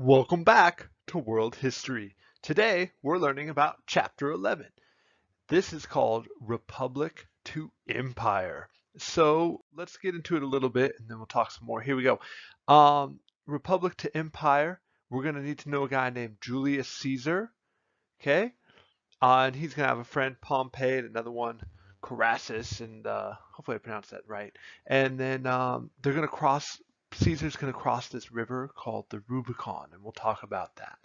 Welcome back to World History. Today we're learning about Chapter 11. This is called Republic to Empire. So let's get into it a little bit and then we'll talk some more. Here we go. Republic to Empire. We're going to need to know a guy named Julius Caesar. Okay? And he's going to have a friend Pompey and another one Crassus, and hopefully I pronounced that right. And then they're going to cross. Caesar's going to cross this river called the Rubicon, and we'll talk about that.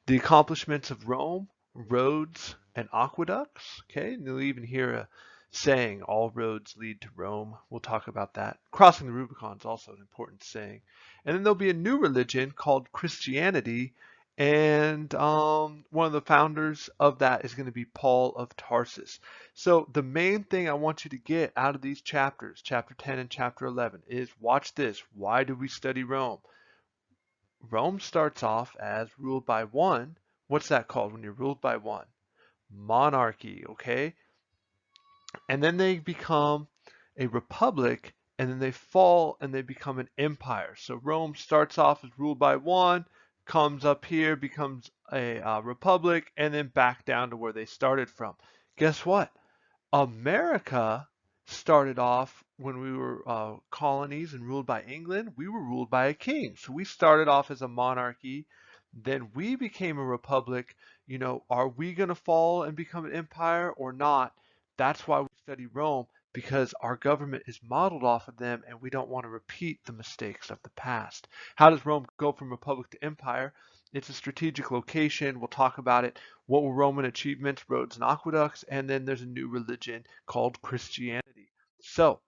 The accomplishments of Rome, roads and aqueducts. Okay, and you'll even hear a saying, all roads lead to Rome. We'll talk about that. Crossing the Rubicon is also an important saying. And then there'll be a new religion called Christianity, and one of the founders of that is going to be Paul of Tarsus. So the main thing I want you to get out of these chapters, chapter 10 and chapter 11, is watch this. Why do we study Rome? Rome starts off as ruled by one. What's that called when you're ruled by one? Monarchy, okay? And then they become a republic, and then they fall and they become an empire. So Rome starts off as ruled by one, comes up here, becomes a republic, and then back down to where they started from. Guess what? America started off when we were colonies and ruled by England. We were ruled by a king. So we started off as a monarchy. Then we became a republic. You know, are we going to fall and become an empire or not? That's why we study Rome, because our government is modeled off of them and we don't want to repeat the mistakes of the past. How does Rome go from republic to empire? It's a strategic location. We'll talk about it. What were Roman achievements, roads and aqueducts? And then there's a new religion called Christianity. So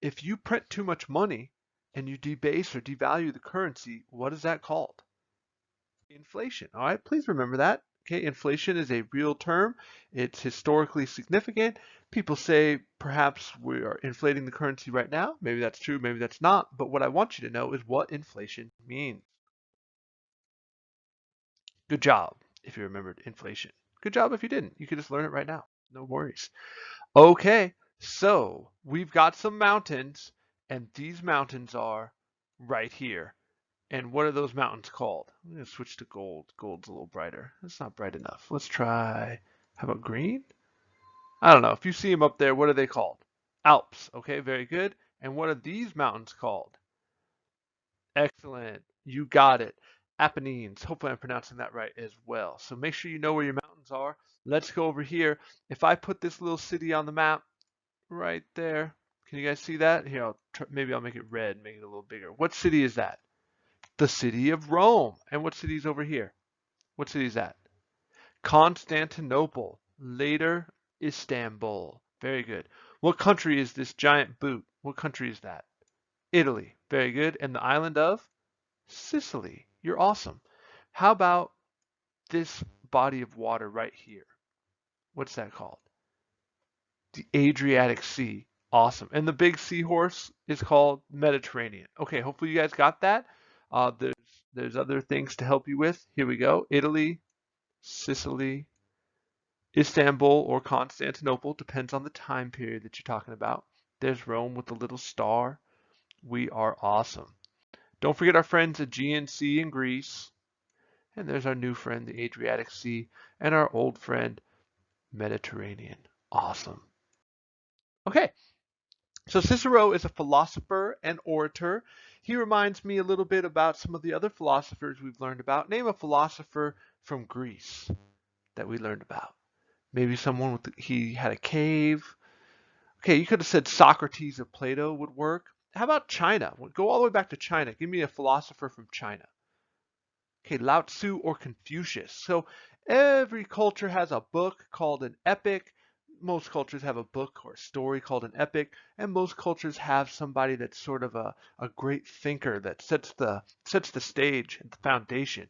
if you print too much money and you debase or devalue the currency, what is that called? Inflation. All right, please remember that. Okay, inflation is a real term. It's historically significant. People say perhaps we are inflating the currency right now. Maybe that's true, maybe that's not. But what I want you to know is what inflation means. Good job if you remembered inflation. Good job if you didn't. You could just learn it right now. No worries. Okay, so we've got some mountains, and these mountains are right here. And what are those mountains called? I'm going to switch to gold. Gold's a little brighter. It's not bright enough. Let's try, how about green? I don't know. If you see them up there, what are they called? Alps. Okay, very good. And what are these mountains called? Excellent. You got it. Apennines. Hopefully I'm pronouncing that right as well. So make sure you know where your mountains are. Let's go over here. If I put this little city on the map right there, can you guys see that? Here, maybe I'll make it red, make it a little bigger. What city is that? The city of Rome. And what city is over here? What city is that? Constantinople. Later, Istanbul. Very good. What country is this giant boot? What country is that? Italy. Very good. And the island of? Sicily. You're awesome. How about this body of water right here? What's that called? The Adriatic Sea. Awesome. And the big seahorse is called Mediterranean. Okay, hopefully you guys got that. There's other things to help you with. Here we go. Italy, Sicily, Istanbul or Constantinople, depends on the time period that you're talking about. There's Rome with the little star. We are awesome. Don't forget our friends Aegean Sea in Greece. And there's our new friend, the Adriatic Sea, and our old friend, Mediterranean. Awesome. Okay, so Cicero is a philosopher and orator. He reminds me a little bit about some of the other philosophers we've learned about. Name a philosopher from Greece that we learned about. Maybe someone he had a cave. Okay, you could have said Socrates or Plato would work. How about China? Go all the way back to China. Give me a philosopher from China. Okay, Lao Tzu or Confucius. So every culture has a book called an epic. Most cultures have a book or a story called an epic, and most cultures have somebody that's sort of a great thinker that sets the stage and the foundation.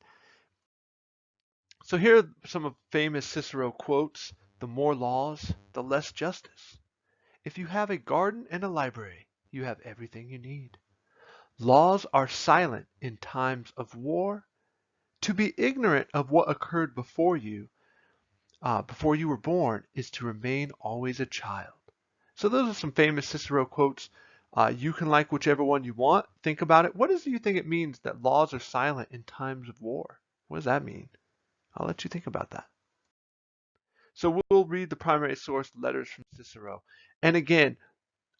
So here are some of famous Cicero quotes. The more laws, the less justice. If you have a garden and a library, you have everything you need. Laws are silent in times of war. To be ignorant of what occurred before you were born, is to remain always a child. So those are some famous Cicero quotes. You can like whichever one you want. Think about it. What do you think it means that laws are silent in times of war? What does that mean? I'll let you think about that. So we'll read the primary source, letters from Cicero. And again,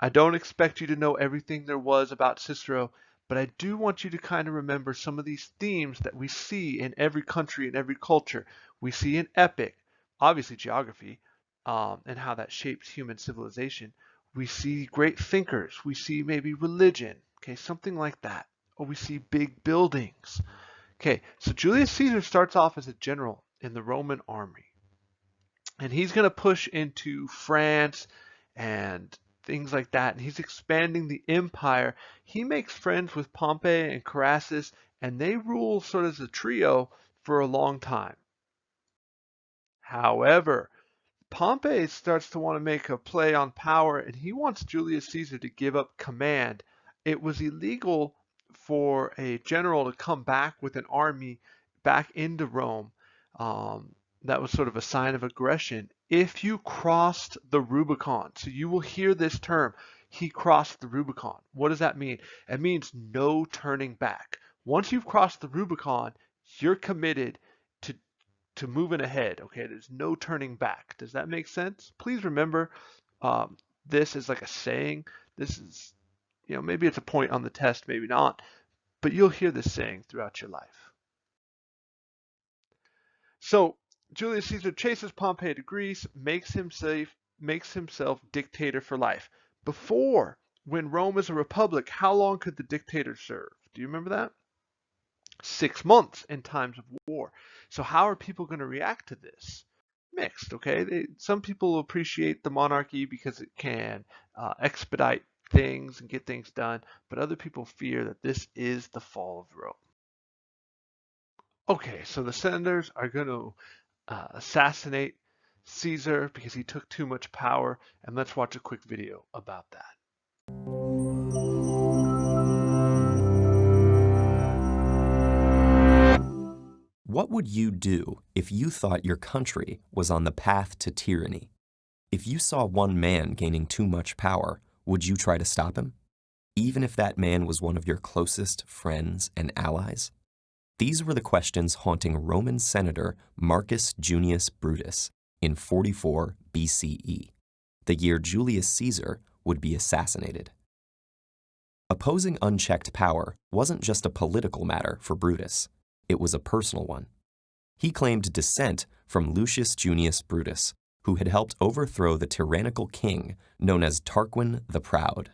I don't expect you to know everything there was about Cicero, but I do want you to kind of remember some of these themes that we see in every country and every culture. We see in epic, obviously geography, and how that shapes human civilization. We see great thinkers. We see maybe religion, okay, something like that. Or we see big buildings. Okay, so Julius Caesar starts off as a general in the Roman army, and he's going to push into France and things like that, and he's expanding the empire. He makes friends with Pompey and Crassus, and they rule sort of as a trio for a long time. However, Pompey starts to want to make a play on power, and he wants Julius Caesar to give up command. It was illegal for a general to come back with an army back into Rome. That was sort of a sign of aggression if you crossed the Rubicon. So you will hear this term, he crossed the Rubicon. What does that mean? It means no turning back. Once you've crossed the Rubicon, you're committed to moving ahead. Okay, there's no turning back. Does that make sense? Please remember, this is like a saying. This is, maybe it's a point on the test, maybe not, but you'll hear this saying throughout your life. So Julius Caesar chases Pompey to Greece, makes himself dictator for life. Before, when Rome is a republic, how long could the dictator serve? Do you remember that? 6 months in times of war. So how are people going to react to this? Mixed, okay? Some people appreciate the monarchy because it can expedite things and get things done, but other people fear that this is the fall of Rome. Okay, so the senators are going to assassinate Caesar because he took too much power, and let's watch a quick video about that. What would you do if you thought your country was on the path to tyranny? If you saw one man gaining too much power, would you try to stop him? Even if that man was one of your closest friends and allies? These were the questions haunting Roman senator Marcus Junius Brutus in 44 BCE, the year Julius Caesar would be assassinated. Opposing unchecked power wasn't just a political matter for Brutus. It was a personal one. He claimed descent from Lucius Junius Brutus, who had helped overthrow the tyrannical king known as Tarquin the Proud.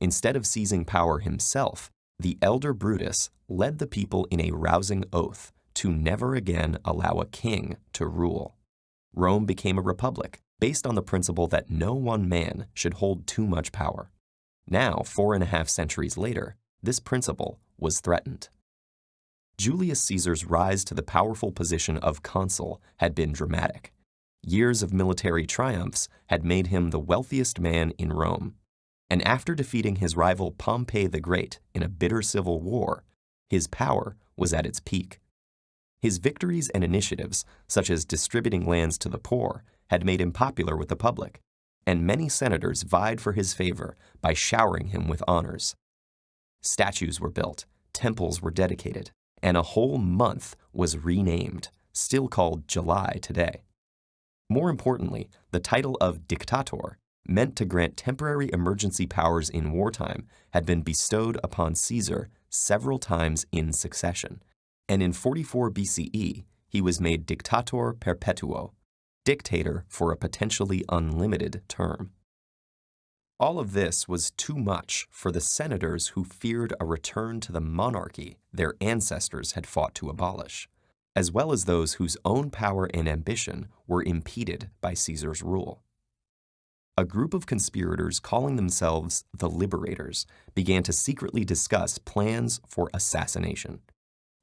Instead of seizing power himself, the elder Brutus led the people in a rousing oath to never again allow a king to rule. Rome became a republic based on the principle that no one man should hold too much power. Now, 4.5 centuries later, this principle was threatened. Julius Caesar's rise to the powerful position of consul had been dramatic. Years of military triumphs had made him the wealthiest man in Rome. And after defeating his rival Pompey the Great in a bitter civil war, his power was at its peak. His victories and initiatives, such as distributing lands to the poor, had made him popular with the public, and many senators vied for his favor by showering him with honors. Statues were built, temples were dedicated, and a whole month was renamed, still called July today. More importantly, the title of dictator, meant to grant temporary emergency powers in wartime, had been bestowed upon Caesar several times in succession, and in 44 BCE, he was made dictator perpetuo, dictator for a potentially unlimited term. All of this was too much for the senators who feared a return to the monarchy their ancestors had fought to abolish, as well as those whose own power and ambition were impeded by Caesar's rule. A group of conspirators calling themselves the Liberators began to secretly discuss plans for assassination.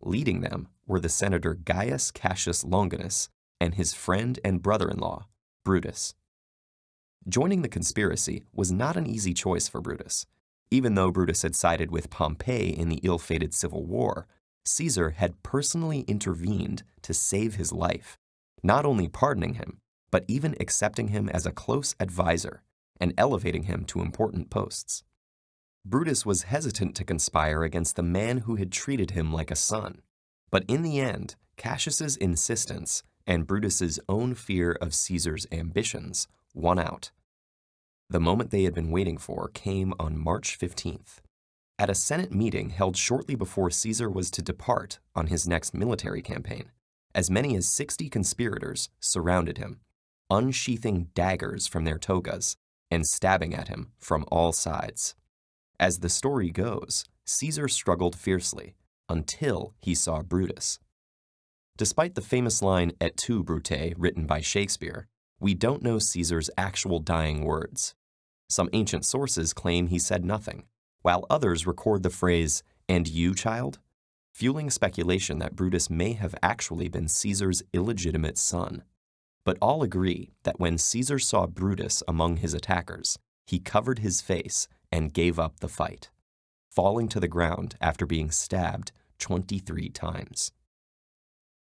Leading them were the senator Gaius Cassius Longinus and his friend and brother-in-law, Brutus. Joining the conspiracy was not an easy choice for Brutus. Even though Brutus had sided with Pompey in the ill-fated civil war, Caesar had personally intervened to save his life, not only pardoning him, but even accepting him as a close advisor and elevating him to important posts. Brutus was hesitant to conspire against the man who had treated him like a son. But in the end, Cassius's insistence and Brutus's own fear of Caesar's ambitions won out. The moment they had been waiting for came on March 15th. At a Senate meeting held shortly before Caesar was to depart on his next military campaign, as many as 60 conspirators surrounded him, unsheathing daggers from their togas and stabbing at him from all sides. As the story goes, Caesar struggled fiercely until he saw Brutus. Despite the famous line "Et tu, Brute," written by Shakespeare, we don't know Caesar's actual dying words. Some ancient sources claim he said nothing, while others record the phrase, "And you, child?" fueling speculation that Brutus may have actually been Caesar's illegitimate son. But all agree that when Caesar saw Brutus among his attackers, he covered his face and gave up the fight, falling to the ground after being stabbed 23 times.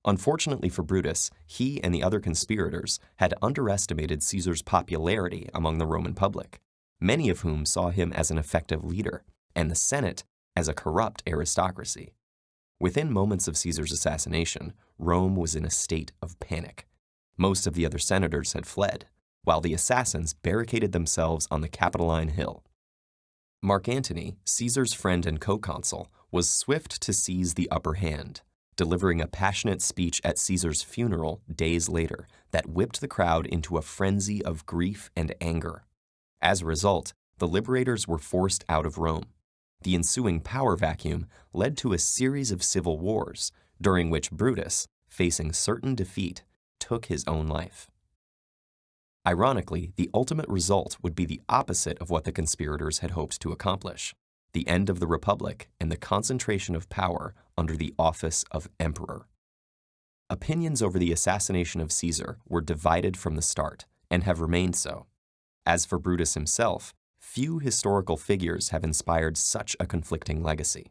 Unfortunately for Brutus, he and the other conspirators had underestimated Caesar's popularity among the Roman public, many of whom saw him as an effective leader, and the Senate as a corrupt aristocracy. Within moments of Caesar's assassination, Rome was in a state of panic. Most of the other senators had fled, while the assassins barricaded themselves on the Capitoline Hill. Mark Antony, Caesar's friend and co-consul, was swift to seize the upper hand, delivering a passionate speech at Caesar's funeral days later that whipped the crowd into a frenzy of grief and anger. As a result, the liberators were forced out of Rome. The ensuing power vacuum led to a series of civil wars, during which Brutus, facing certain defeat, took his own life. Ironically, the ultimate result would be the opposite of what the conspirators had hoped to accomplish: the end of the Republic and the concentration of power under the office of emperor. Opinions over the assassination of Caesar were divided from the start, and have remained so. As for Brutus himself, few historical figures have inspired such a conflicting legacy.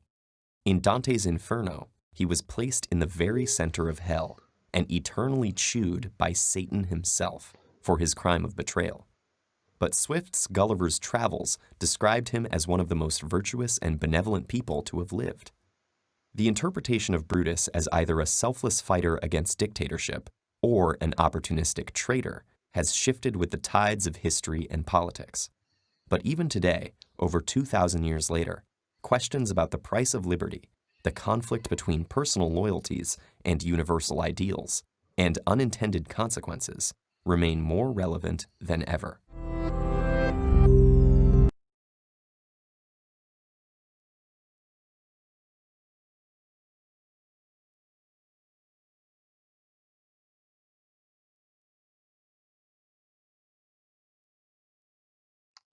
In Dante's Inferno, he was placed in the very center of hell and eternally chewed by Satan himself for his crime of betrayal. But Swift's Gulliver's Travels described him as one of the most virtuous and benevolent people to have lived. The interpretation of Brutus as either a selfless fighter against dictatorship or an opportunistic traitor has shifted with the tides of history and politics. But even today, over 2,000 years later, questions about the price of liberty, the conflict between personal loyalties and universal ideals, and unintended consequences remain more relevant than ever.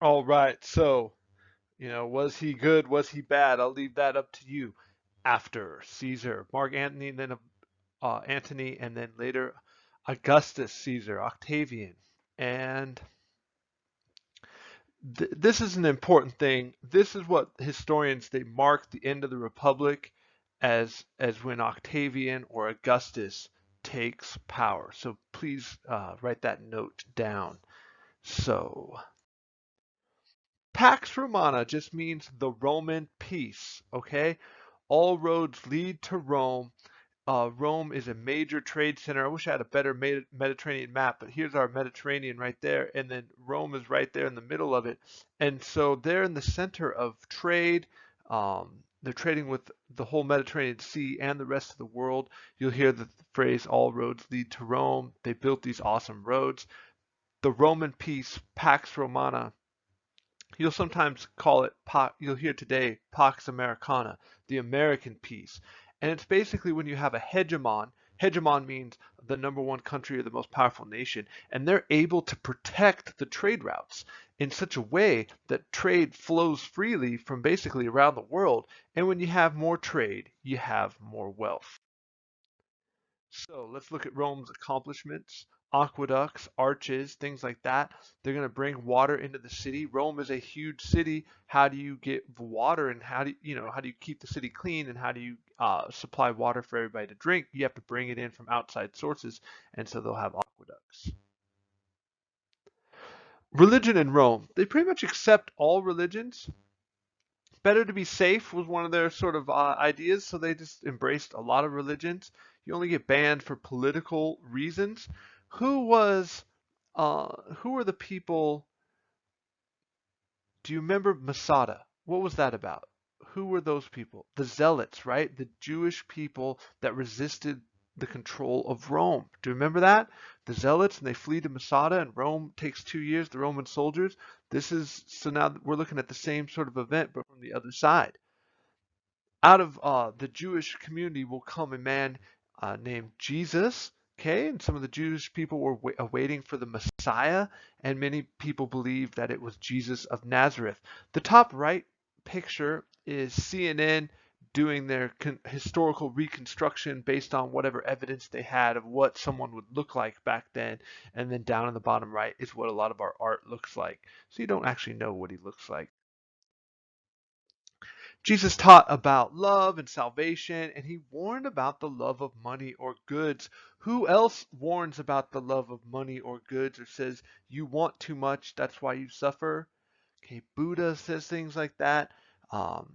All right, so, was he good? Was he bad? I'll leave that up to you. After Caesar, Mark Antony, and then Antony, and then later Augustus Caesar, Octavian. And this is an important thing. This is what historians, they mark the end of the Republic as when Octavian or Augustus takes power. So please write that note down. So Pax Romana just means the Roman peace, okay? All roads lead to Rome. Rome is a major trade center. I wish I had a better Mediterranean map, but here's our Mediterranean right there, and then Rome is right there in the middle of it. And so they're in the center of trade. They're trading with the whole Mediterranean Sea and the rest of the world. You'll hear the phrase, all roads lead to Rome. They built these awesome roads. The Roman peace, Pax Romana, you'll sometimes call it, you'll hear today, Pax Americana, the American peace. And it's basically when you have a hegemon. Hegemon means the number one country or the most powerful nation, and they're able to protect the trade routes in such a way that trade flows freely from basically around the world. And when you have more trade, you have more wealth. So let's look at Rome's accomplishments. Aqueducts, arches, things like that. They're going to bring water into the city. Rome is a huge city. How do you get water, and how do you keep the city clean, and how do you supply water for everybody to drink? You have to bring it in from outside sources, and so they'll have aqueducts. Religion in Rome. They pretty much accept all religions. Better to be safe was one of their sort of ideas, so they just embraced a lot of religions. You only get banned for political reasons. Who was, who were the people? Do you remember Masada? What was that about? Who were those people? The Zealots, right? The Jewish people that resisted the control of Rome. Do you remember that? The Zealots, and they flee to Masada, and Rome takes 2 years, the Roman soldiers. So now we're looking at the same sort of event, but from the other side. Out of the Jewish community will come a man named Jesus. Okay, and some of the Jewish people were awaiting for the Messiah, and many people believe that it was Jesus of Nazareth. The top right picture is CNN doing their historical reconstruction based on whatever evidence they had of what someone would look like back then, and then down in the bottom right is what a lot of our art looks like. So you don't actually know what he looks like. Jesus taught about love and salvation, and he warned about the love of money or goods. Who else warns about the love of money or goods or says, you want too much, that's why you suffer? Okay, Buddha says things like that. Um,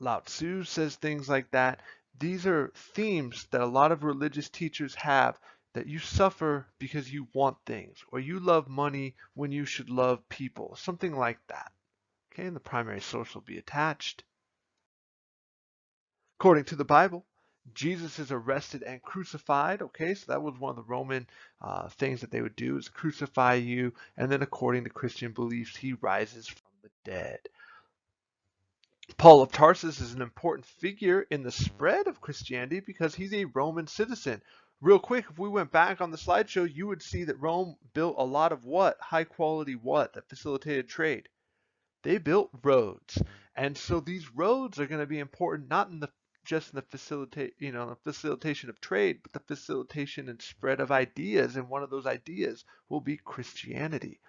Lao Tzu says things like that. These are themes that a lot of religious teachers have, that you suffer because you want things, or you love money when you should love people, something like that. Okay, and the primary source will be attached. According to the Bible, Jesus is arrested and crucified. Okay, so that was one of the Roman things that they would do, is crucify you. And then according to Christian beliefs, he rises from the dead. Paul of Tarsus is an important figure in the spread of Christianity because he's a Roman citizen. Real quick, if we went back on the slideshow, you would see that Rome built a lot of what? High quality what? That facilitated trade. They built roads. And so these roads are going to be important not in the just in the facilitation of trade, but the facilitation and spread of ideas, and one of those ideas will be Christianity.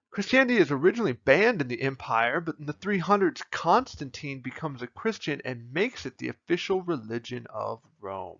Christianity is originally banned in the empire, but in the 300s, Constantine becomes a Christian and makes it the official religion of Rome.